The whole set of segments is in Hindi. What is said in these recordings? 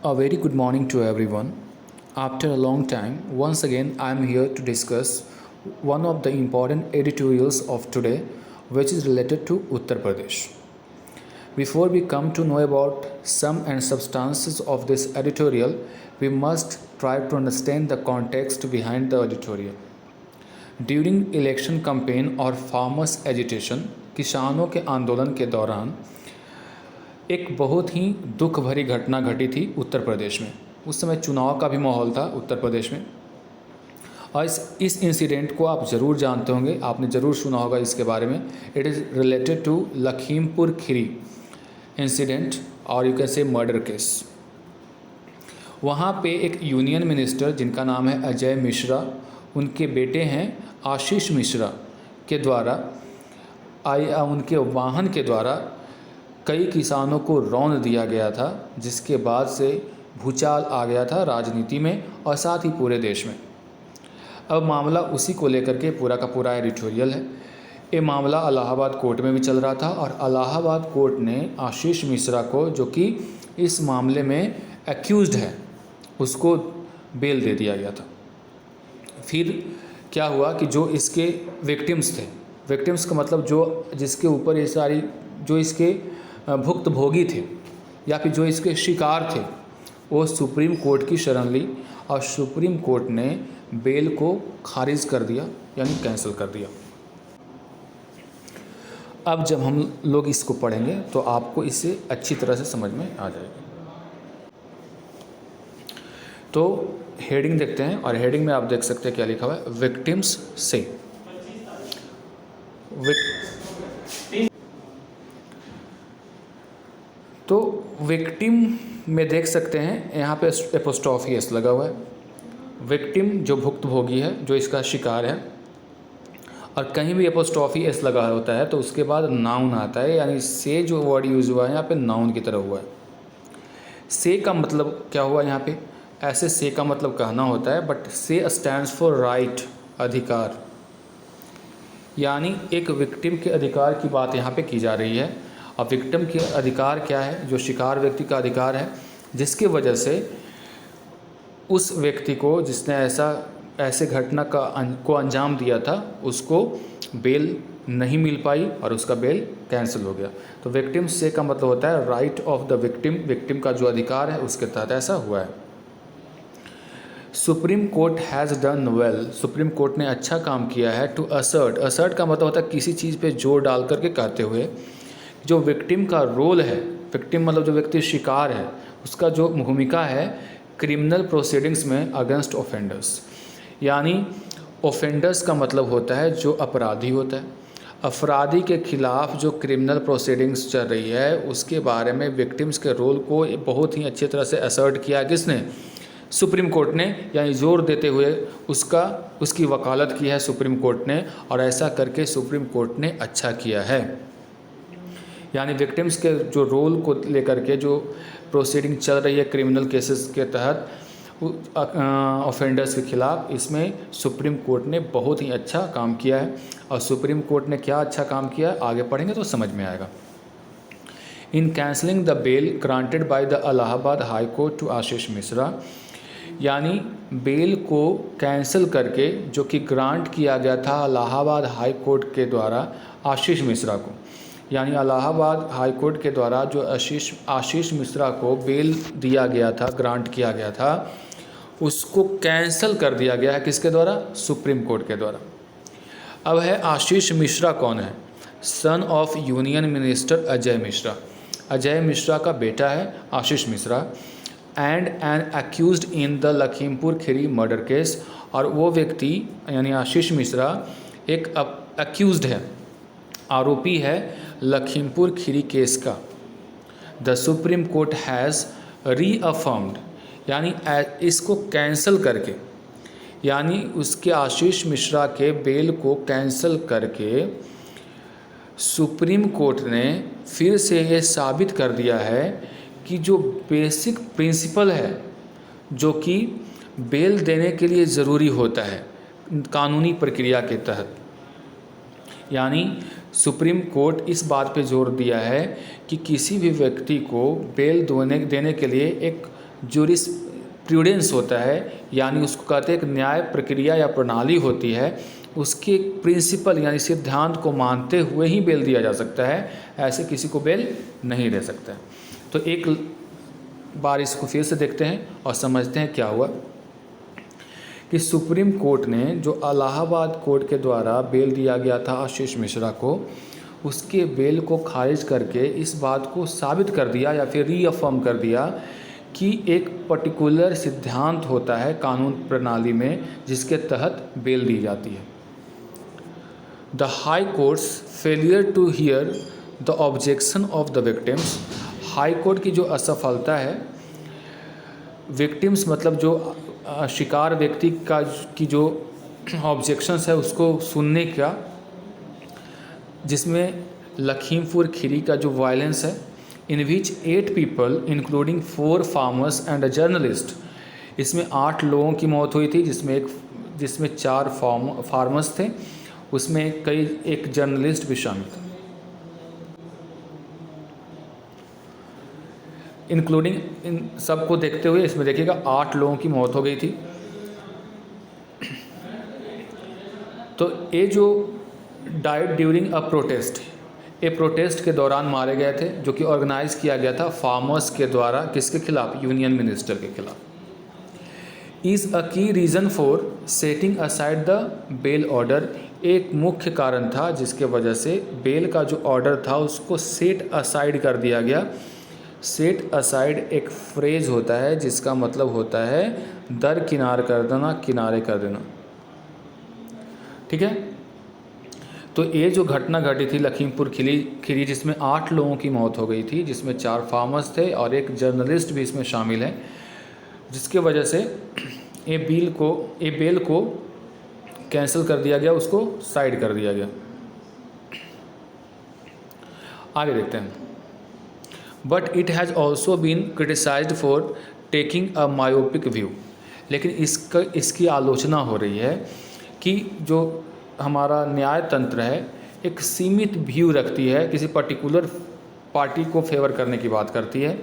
A very good morning to everyone. After a long time, once again I am here to discuss one of the important editorials of today, which is related to Uttar Pradesh. Before we come to know about some and substances of this editorial, we must try to understand the context behind the editorial. During election campaign और farmers agitation, किसानों के आंदोलन के दौरान एक बहुत ही दुख भरी घटना घटी थी उत्तर प्रदेश में। उस समय चुनाव का भी माहौल था उत्तर प्रदेश में और इस इंसिडेंट को आप ज़रूर जानते होंगे, आपने ज़रूर सुना होगा इसके बारे में। It is related to Lakhimpur Kheri incident और you can say murder case. वहाँ पे एक यूनियन मिनिस्टर जिनका नाम है अजय मिश्रा, उनके बेटे हैं आशीष मिश्रा के द्वारा उनके वाहन के द्वारा कई किसानों को रौंद दिया गया था, जिसके बाद से भूचाल आ गया था राजनीति में और साथ ही पूरे देश में। अब मामला उसी को लेकर के पूरा का पूरा एडिटोरियल है। ये मामला इलाहाबाद कोर्ट में भी चल रहा था और इलाहाबाद कोर्ट ने आशीष मिश्रा को, जो कि इस मामले में एक्यूज्ड है, उसको बेल दे दिया गया था। फिर क्या हुआ कि जो इसके विक्टिम्स थे, विक्टिम्स का मतलब जो जिसके ऊपर ये सारी जो इसके भुक्तभोगी थे या फिर जो इसके शिकार थे, वो सुप्रीम कोर्ट की शरण ली और सुप्रीम कोर्ट ने बेल को खारिज कर दिया, यानी कैंसिल कर दिया। अब जब हम लोग इसको पढ़ेंगे तो आपको इसे अच्छी तरह से समझ में आ जाएगा। तो हेडिंग देखते हैं और हेडिंग में आप देख सकते हैं क्या लिखा हुआ है, विक्टिम्स से। तो विक्टिम में देख सकते हैं यहाँ पे एपोस्ट्रॉफी एस लगा हुआ है। विक्टिम जो भुक्तभोगी है, जो इसका शिकार है, और कहीं भी एपोस्ट्रॉफी एस लगा होता है तो उसके बाद नाउन आता है, यानी से जो वर्ड यूज़ हुआ है यहाँ पे नाउन की तरह हुआ है। से का मतलब क्या हुआ यहाँ पे, ऐसे से का मतलब कहना होता है, बट से स्टैंड्स फॉर राइट, अधिकार, यानी एक विक्टिम के अधिकार की बात यहाँ पे की जा रही है। अब विक्टिम के अधिकार क्या है, जो शिकार व्यक्ति का अधिकार है, जिसके वजह से उस व्यक्ति को जिसने ऐसे घटना को अंजाम दिया था, उसको बेल नहीं मिल पाई और उसका बेल कैंसिल हो गया। तो विक्टिम से का मतलब होता है right of the victim, victim का जो अधिकार है उसके तहत ऐसा हुआ है। Supreme court has done well, supreme court ने अच्छा काम किया है। टू असर्ट, असर्ट का मतलब होता है किसी चीज़ पे जोर डाल करके कहते हुए, जो विक्टिम का रोल है, विक्टिम मतलब जो व्यक्ति शिकार है, उसका जो भूमिका है क्रिमिनल प्रोसीडिंग्स में अगेंस्ट ऑफेंडर्स, यानी ऑफेंडर्स का मतलब होता है जो अपराधी होता है। अपराधी के खिलाफ जो क्रिमिनल प्रोसीडिंग्स चल रही है उसके बारे में विक्टिम्स के रोल को बहुत ही अच्छी तरह से असर्ट किया किसने, सुप्रीम कोर्ट ने, यानी जोर देते हुए उसकी वकालत की है सुप्रीम कोर्ट ने, और ऐसा करके सुप्रीम कोर्ट ने अच्छा किया है। यानी विक्टिम्स के जो रोल को लेकर के जो प्रोसीडिंग चल रही है क्रिमिनल केसेस के तहत ऑफेंडर्स के खिलाफ, इसमें सुप्रीम कोर्ट ने बहुत ही अच्छा काम किया है। और सुप्रीम कोर्ट ने क्या अच्छा काम किया है आगे पढ़ेंगे तो समझ में आएगा। In cancelling the bail granted by the Allahabad high court to Ashish Mishra, यानी बेल को कैंसिल करके जो कि ग्रांट किया गया था इलाहाबाद हाई कोर्ट के द्वारा आशीष मिश्रा को, यानी इलाहाबाद हाई कोर्ट के द्वारा जो आशीष मिश्रा को बेल दिया गया था, ग्रांट किया गया था, उसको कैंसिल कर दिया गया है। किसके द्वारा, सुप्रीम कोर्ट के द्वारा। अब है आशीष मिश्रा कौन है, son of union minister Ajay Mishra, Ajay Mishra का बेटा है Ashish Mishra, and an accused in the Lakhimpur Kheri murder case, और वो व्यक्ति यानी आशीष मिश्रा एक एक्यूज्ड है, आरोपी है लखीमपुर खीरी केस का। द सुप्रीम कोर्ट हैज़ रीअफर्म्ड, यानी इसको कैंसिल करके, यानी उसके आशीष मिश्रा के बेल को कैंसिल करके सुप्रीम कोर्ट ने फिर से ये साबित कर दिया है कि जो बेसिक प्रिंसिपल है जो कि बेल देने के लिए ज़रूरी होता है कानूनी प्रक्रिया के तहत, यानी सुप्रीम कोर्ट इस बात पे जोर दिया है कि किसी भी व्यक्ति को बेल देने के लिए एक ज्यूरिस्प्रूडेंस होता है, यानी उसको कहते हैं एक न्याय प्रक्रिया या प्रणाली होती है, उसके एक प्रिंसिपल यानी सिद्धांत को मानते हुए ही बेल दिया जा सकता है, ऐसे किसी को बेल नहीं दे सकता है। तो एक बार इसको फिर से देखते हैं और समझते हैं क्या हुआ कि सुप्रीम कोर्ट ने जो इलाहाबाद कोर्ट के द्वारा बेल दिया गया था आशीष मिश्रा को, उसके बेल को खारिज करके इस बात को साबित कर दिया या फिर रीअफर्म कर दिया कि एक पर्टिकुलर सिद्धांत होता है कानून प्रणाली में जिसके तहत बेल दी जाती है। The high court's failure to hear the objection of the victims, high court की जो असफलता है, विक्टिम्स मतलब जो शिकार व्यक्ति की जो ऑब्जेक्शंस है उसको सुनने का, जिसमें लखीमपुर खीरी का जो वायलेंस है, इन विच 8 people including 4 farmers and a journalist, इसमें 8 लोगों की मौत हुई थी, जिसमें 4 फार्मर्स थे, उसमें एक जर्नलिस्ट भी शामिल था। इंक्लूडिंग इन सबको देखते हुए इसमें देखिएगा 8 लोगों की मौत हो गई थी। तो ये जो डाइड ड्यूरिंग अ प्रोटेस्ट, ये प्रोटेस्ट के दौरान मारे गए थे, जो कि ऑर्गेनाइज किया गया था फार्मर्स के द्वारा, किसके खिलाफ? यूनियन मिनिस्टर के खिलाफ। इज़ अ की reason for setting aside the bail order, एक मुख्य कारण था जिसके वजह से बेल का जो ऑर्डर था उसको सेट असाइड कर दिया गया। सेट असाइड एक फ्रेज होता है जिसका मतलब होता है दरकिनार कर देना, किनारे कर देना, ठीक है। तो ये जो घटना घटी थी लखीमपुर खीरी, जिसमें 8 लोगों की मौत हो गई थी, जिसमें 4 फार्मर्स थे और एक जर्नलिस्ट भी इसमें शामिल है, जिसके वजह से ये बेल को कैंसिल कर दिया गया, उसको साइड कर दिया गया। आगे देखते हैं। But it has also been criticised for taking a myopic view, लेकिन इसकी आलोचना हो रही है कि जो हमारा न्याय तंत्र है एक सीमित व्यू रखती है, किसी पर्टिकुलर पार्टी को फेवर करने की बात करती है,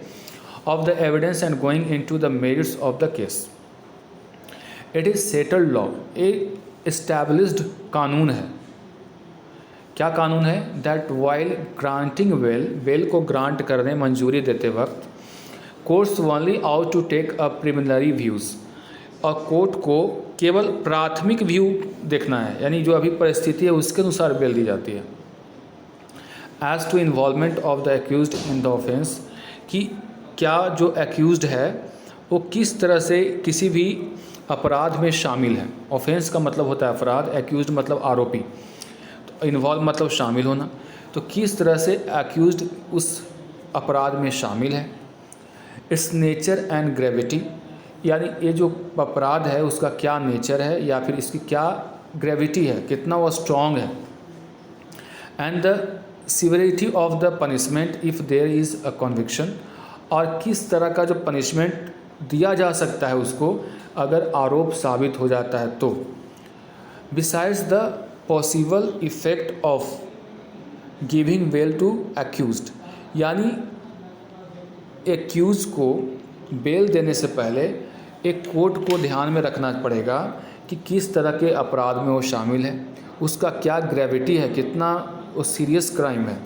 of the evidence and going into the merits of the case. It is settled law, एक एस्टैब्लिश्ड कानून है। क्या कानून है? दैट वाइल ग्रांटिंग बेल को ग्रांट करने, मंजूरी देते वक्त, courts only out to take a preliminary views, और कोर्ट को केवल प्राथमिक व्यू देखना है, यानी जो अभी परिस्थिति है उसके अनुसार बेल दी जाती है। As to involvement of the accused in the offence, कि क्या जो एक्यूज्ड है वो किस तरह से किसी भी अपराध में शामिल है। ऑफेंस का मतलब होता है अपराध, एक्यूज्ड मतलब आरोपी, तो इन्वॉल्व मतलब शामिल होना, तो किस तरह से एक्यूज्ड उस अपराध में शामिल है। इट्स नेचर एंड ग्रेविटी, यानी ये जो अपराध है उसका क्या नेचर है या फिर इसकी क्या ग्रेविटी है, कितना वो स्ट्रॉन्ग है। And the severity of the punishment if there is a conviction, और किस तरह का जो पनिशमेंट दिया जा सकता है उसको अगर आरोप साबित हो जाता है तो। Besides the possible effect of giving bail to accused, यानी एक्यूज को बेल देने से पहले एक कोर्ट को ध्यान में रखना पड़ेगा कि किस तरह के अपराध में वो शामिल है, उसका क्या ग्रेविटी है, कितना वो सीरियस क्राइम है,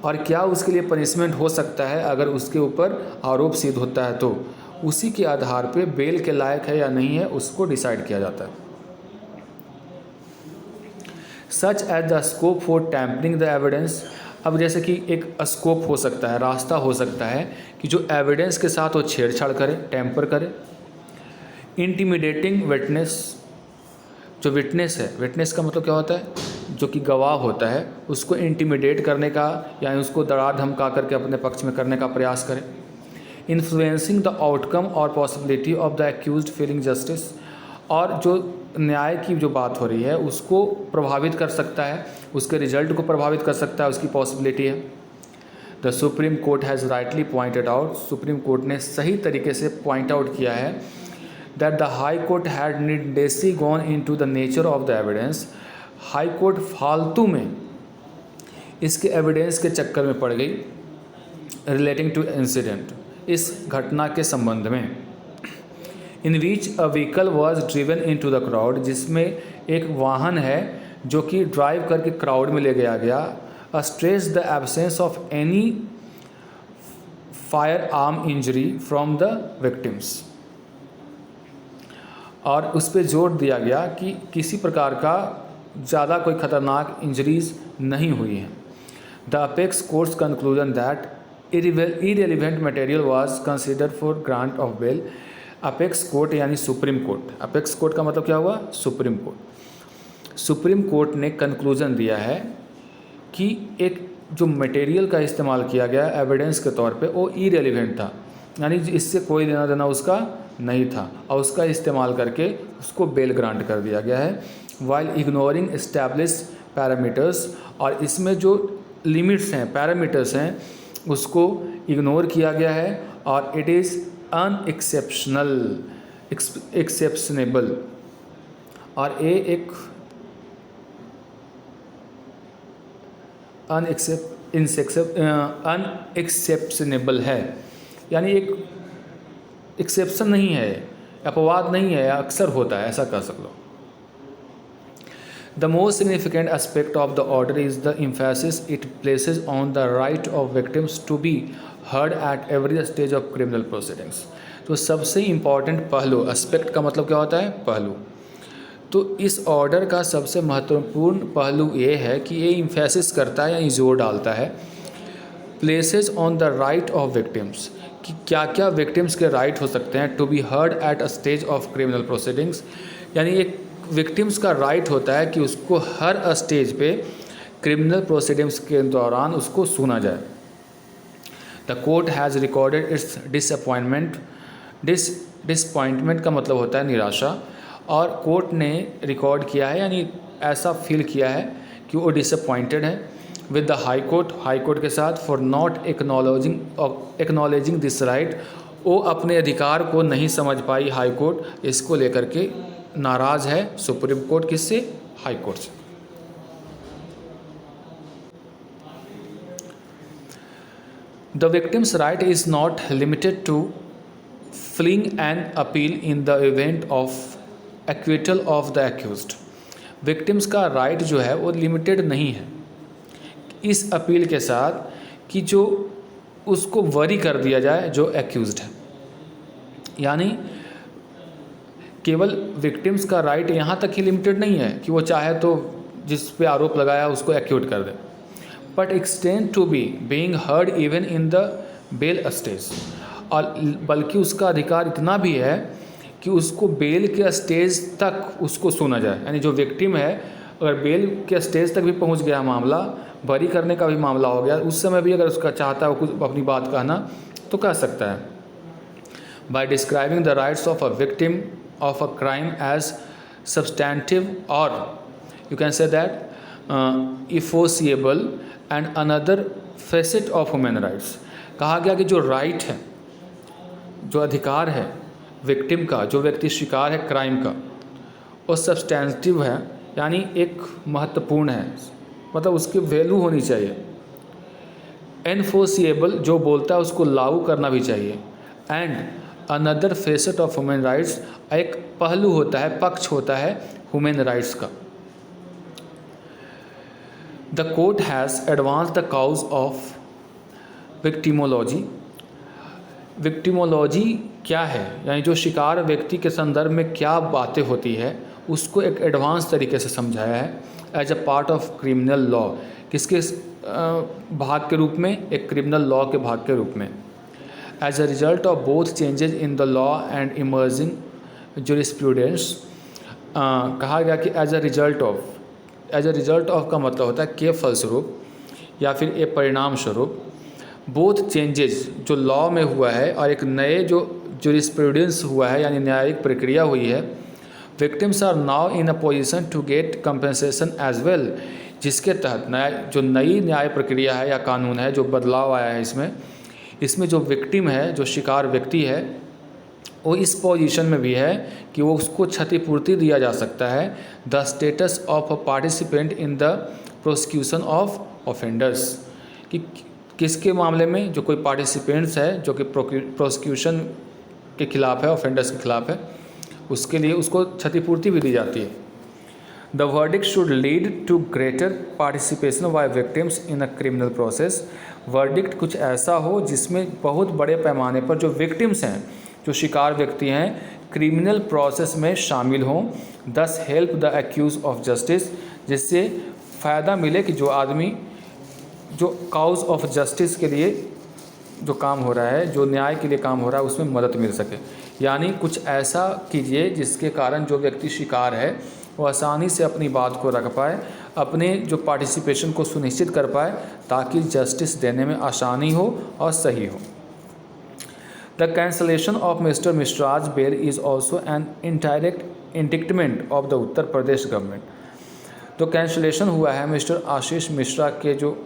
और क्या उसके लिए पनिशमेंट हो सकता है अगर उसके ऊपर आरोप सिद्ध होता है, तो उसी के आधार पे बेल के लायक है या नहीं है उसको डिसाइड किया जाता है। Such as the scope for tampering the evidence, अब जैसे कि एक स्कोप हो सकता है, रास्ता हो सकता है कि जो एविडेंस के साथ वो छेड़छाड़ करे, टैम्पर करे। इंटिमिडेटिंग विटनेस, जो विटनेस है, विटनेस का मतलब क्या होता है? जो कि गवाह होता है, उसको इंटिमिडेट करने का यानी उसको डरा धमका करके अपने पक्ष में करने का प्रयास करें। इन्फ्लुएंसिंग द आउटकम और possibility of the accused feeling justice, और जो न्याय की जो बात हो रही है उसको प्रभावित कर सकता है, उसके रिजल्ट को प्रभावित कर सकता है, उसकी पॉसिबिलिटी है। The supreme court has rightly pointed out, supreme court ने सही तरीके से पॉइंट आउट किया है that the high court had needlessly gone into the nature of the evidence, high court फालतू में इसके एविडेंस के चक्कर में पड़ गई रिलेटिंग टू इंसिडेंट, इस घटना के संबंध में। In which a vehicle was driven into the crowd, जिसमें एक वाहन है जो कि ड्राइव करके क्राउड में ले गया। A stress the absence of any fire arm injury from the victims, और उस पर जोर दिया गया कि किसी प्रकार का ज़्यादा कोई ख़तरनाक इंजरीज नहीं हुई हैं। The apex courts conclusion that irrelevant material was considered for grant of bail। Apex court यानी सुप्रीम कोर्ट, अपेक्स कोर्ट का मतलब क्या हुआ? Supreme court. सुप्रीम कोर्ट ने कंक्लूजन दिया है कि एक जो मटेरियल का इस्तेमाल किया गया एविडेंस के तौर पे वो इरेलीवेंट था, यानी इससे कोई लेना देना उसका नहीं था, और उसका इस्तेमाल करके उसको बेल ग्रांट कर दिया गया है। वाइल इग्नोरिंग एस्टैब्लिश पैरामीटर्स, और इसमें जो लिमिट्स हैं, पैरामीटर्स हैं, उसको इग्नोर किया गया है, और इट इज़ एक्सेप्शनेबल, और ये एक अनएक्सेप्शनेबल है, यानी एक एक्सेप्शन नहीं है, अपवाद नहीं है, अक्सर होता है, ऐसा कह सकते हो। The most significant aspect of the order is the emphasis it places on the right of victims to be heard at every stage of criminal proceedings। तो सबसे इम्पॉर्टेंट पहलू, एस्पेक्ट का मतलब क्या होता है? पहलू। तो इस ऑर्डर का सबसे महत्वपूर्ण पहलू ये है कि ये इम्फेसिस करता है, यानी जोर डालता है, places on the right of victims, कि क्या क्या विक्टिम्स के राइट हो सकते हैं, to be heard at a stage of criminal proceedings, यानी एक विक्टिम्स का राइट होता है कि उसको हर स्टेज पे क्रिमिनल प्रोसीडिंग्स के दौरान उसको सुना जाए। The court has recorded its disappointment का मतलब होता है निराशा, और कोर्ट ने रिकॉर्ड किया है, यानी ऐसा फील किया है कि वो डिसअपॉइंटेड है विद द हाई कोर्ट के साथ, for not acknowledging this right, वो अपने अधिकार को नहीं समझ पाई हाई कोर्ट, इसको लेकर के नाराज़ है सुप्रीम कोर्ट। किससे? हाई कोर्ट से। The victims right is not limited to filing an appeal in the event of acquittal of the accused। Victims का राइट जो है वो लिमिटेड नहीं है इस अपील के साथ कि जो उसको वरी कर दिया जाए जो एक्यूज्ड है, यानी केवल विक्टिम्स का राइट यहाँ तक ही लिमिटेड नहीं है कि वो चाहे तो जिस पे आरोप लगाया उसको एक्यूट कर दे, but extend to be being heard even in the bail stage, और बल्कि उसका अधिकार इतना भी है कि उसको बेल के स्टेज तक उसको सुना जाए, यानी जो विक्टिम है अगर बेल के स्टेज तक भी पहुंच गया मामला, बरी करने का भी मामला हो गया, उस समय भी अगर उसका चाहता है वो कुछ अपनी बात कहना तो कह सकता है। By describing the rights of a victim of a crime as substantive, और you can say that enforceable and another facet of human rights. कहा गया कि जो राइट है, जो अधिकार है विक्टिम का, जो व्यक्ति शिकार है क्राइम का, वो सब्सटैंटिव है, यानी एक महत्वपूर्ण है, मतलब उसकी वैल्यू होनी चाहिए। एनफोर्सिएबल, जो बोलता है उसको लागू करना भी चाहिए। And another facet of human rights, एक पहलू होता है, पक्ष होता है ह्यूमन राइट्स का। The court has advance the cause of victimology. Victimology क्या है, यानी जो शिकार व्यक्ति के संदर्भ में क्या बातें होती है उसको एक एडवांस तरीके से समझाया है as a part of criminal law. किसके भाग के रूप में? एक क्रिमिनल लॉ के भाग के रूप में। As a result of both changes in the law and emerging jurisprudence, कहा गया कि एज अ रिजल्ट ऑफ का मतलब होता है के फलस्वरूप या फिर ए परिणाम स्वरूप। बोथ चेंजेस जो लॉ में हुआ है और एक नए जो जुरिस्प्रूडेंस हुआ है यानी न्यायिक प्रक्रिया हुई है, victims are now in a position to get compensation as well, जिसके तहत जो नई न्याय प्रक्रिया है या कानून है, जो बदलाव आया है इसमें जो विक्टिम है, जो शिकार व्यक्ति है, वो इस पोजीशन में भी है कि वो उसको क्षतिपूर्ति दिया जा सकता है। The status of a participant in the prosecution of offenders, कि किसके मामले में, जो कोई पार्टिसिपेंट्स है जो कि प्रोसिक्यूशन के खिलाफ है, ऑफेंडर्स के खिलाफ है, उसके लिए उसको क्षतिपूर्ति भी दी जाती है। The verdict should lead to greater participation by victims in a criminal process. Verdict कुछ ऐसा हो जिसमें बहुत बड़े पैमाने पर जो विक्टिम्स हैं, जो शिकार व्यक्ति हैं, क्रिमिनल प्रोसेस में शामिल हों। Thus help the cause of justice, जिससे फ़ायदा मिले कि जो आदमी जो काउज ऑफ जस्टिस के लिए जो काम हो रहा है, जो न्याय के लिए काम हो रहा है, उसमें मदद मिल सके। यानी कुछ ऐसा कीजिए जिसके कारण जो व्यक्ति शिकार है वो आसानी से अपनी बात को रख पाए, अपने जो पार्टिसिपेशन को सुनिश्चित कर पाए, ताकि जस्टिस देने में आसानी हो और सही हो। The cancellation of mister Mishra's bail is also an indirect indictment of the Uttar Pradesh government. तो कैंसलेशन हुआ है मिस्टर आशीष मिश्रा के जो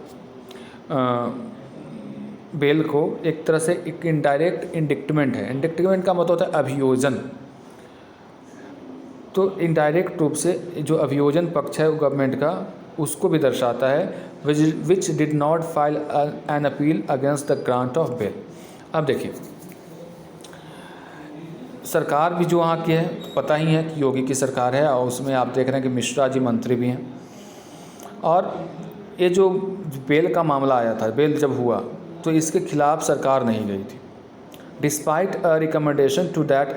बेल को, एक तरह से एक इनडायरेक्ट इंडिक्टमेंट है। इंडिक्टमेंट का मतलब होता है अभियोजन। तो इनडायरेक्ट रूप से जो अभियोजन पक्ष है गवर्नमेंट का, उसको भी दर्शाता है। Which did not file an appeal against the grant of bail. अब देखिए, सरकार भी जो वहाँ की है, पता ही है कि योगी की सरकार है, और उसमें आप देख रहे हैं कि मिश्रा जी मंत्री भी हैं। और ये जो बेल का मामला आया था, बेल जब हुआ तो इसके खिलाफ सरकार नहीं गई थी, despite a recommendation to that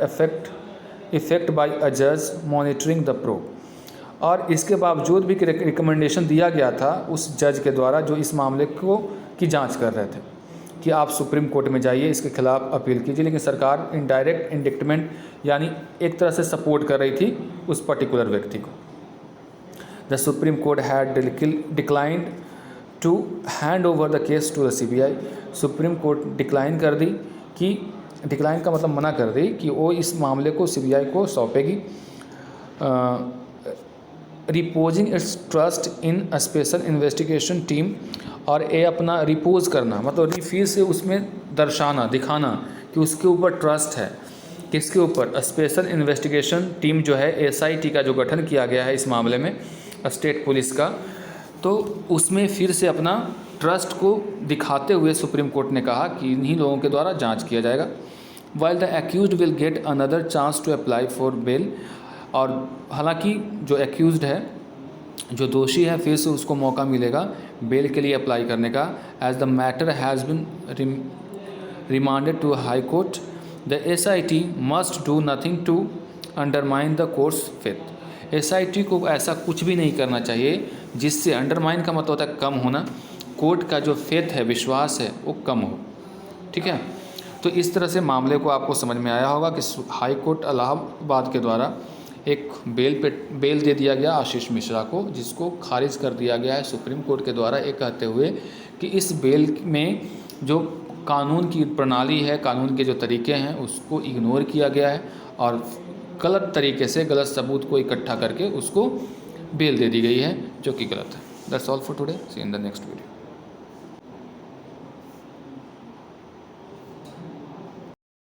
effect by a जज मॉनिटरिंग द प्रोब। और इसके बावजूद भी रिकमेंडेशन दिया गया था उस जज के द्वारा जो इस मामले को की जांच कर रहे थे कि आप सुप्रीम कोर्ट में जाइए, इसके खिलाफ अपील कीजिए। लेकिन सरकार इनडायरेक्ट इंडिक्टमेंट यानी एक तरह से सपोर्ट कर रही थी उस पर्टिकुलर व्यक्ति को। The supreme court had declined to hand over the case to the CBI। Supreme court decline कर दी, कि डिक्लाइन का मतलब मना कर दी कि वो इस मामले को CBI को सौंपेगी। Reposing its trust in a special investigation team. और ये अपना रिपोज करना मतलब फिर से उसमें दर्शाना, दिखाना कि उसके ऊपर ट्रस्ट है। किसके ऊपर? स्पेशल इन्वेस्टिगेशन टीम जो है, SIT का जो गठन किया गया है इस मामले में, स्टेट पुलिस का, तो उसमें फिर से अपना ट्रस्ट को दिखाते हुए सुप्रीम कोर्ट ने कहा कि इन्हीं लोगों के द्वारा जांच किया जाएगा। While the accused will get another chance to apply for bail. और हालांकि जो एक्यूज्ड है, जो दोषी है, फिर से उसको मौका मिलेगा बेल के लिए अप्लाई करने का। As the matter has been remanded to high court, the SIT must do nothing to undermine the court's faith. SIT को ऐसा कुछ भी नहीं करना चाहिए जिससे, अंडरमाइन का मतलब होता है कम होना, कोर्ट का जो फेथ है, विश्वास है, वो कम हो। ठीक है, तो इस तरह से मामले को आपको समझ में आया होगा कि हाई कोर्ट इलाहाबाद के द्वारा एक बेल दे दिया गया आशीष मिश्रा को, जिसको खारिज कर दिया गया है सुप्रीम कोर्ट के द्वारा, ये कहते हुए कि इस बेल में जो कानून की प्रणाली है, कानून के जो तरीके हैं, उसको इग्नोर किया गया है और गलत तरीके से, गलत सबूत को इकट्ठा करके उसको बेल दे दी गई है, जो कि गलत है। That's all for today, see in the next video.